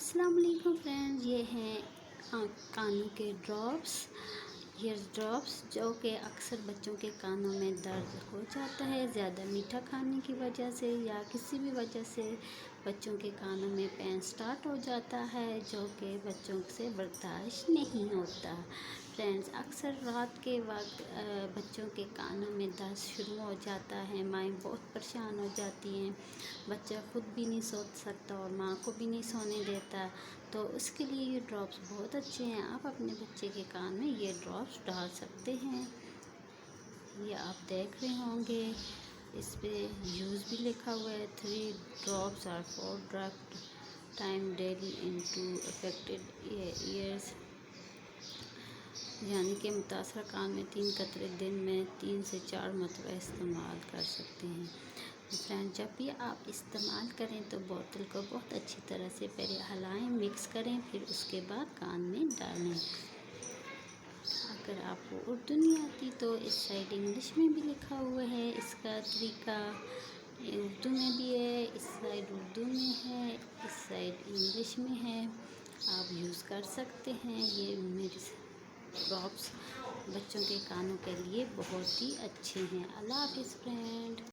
अस्सलाम वालेकुम फ्रेंड्स, ये हैं कानों के ड्रॉप्स, ईयर ड्रॉप्स जो कि अक्सर बच्चों के कानों में दर्द हो जाता है ज़्यादा मीठा खाने की वजह से या किसी भी वजह से बच्चों के कानों में पेन स्टार्ट हो जाता है जो कि बच्चों से बर्दाश्त नहीं होता। फ्रेंड्स, अक्सर रात के वक्त बच्चों के कानों में दर्द शुरू हो जाता है, माएँ बहुत परेशान हो जाती हैं, बच्चा खुद भी नहीं सो सकता और माँ को भी नहीं सोने देता। तो उसके लिए ये ड्रॉप्स बहुत अच्छे हैं। आप अपने बच्चे के कान में ये ड्रॉप्स डाल सकते हैं। ये आप देख रहे होंगे, इस पे यूज़ भी लिखा हुआ है। 3 drops are for drug time daily into affected ears, यानी कि मुतासर कान में 3 कतरे दिन में 3 से 4 मरतबा इस्तेमाल कर सकते हैं। फ्रेंड, जब भी आप इस्तेमाल करें तो बोतल को बहुत अच्छी तरह से पहले हिलाएं, मिक्स करें, फिर उसके बाद कान में डालें। अगर आपको उर्दू नहीं आती तो इस साइड इंग्लिश में भी लिखा हुआ है, इसका तरीका उर्दू में भी है, इस साइड उर्दू में है, इस साइड इंग्लिश में है। आप यूज़ कर सकते हैं। ये मेरे ड्रॉप्स बच्चों के कानों के लिए बहुत ही अच्छे हैं। अल्लाह हाफ़िज़ फ्रेंड।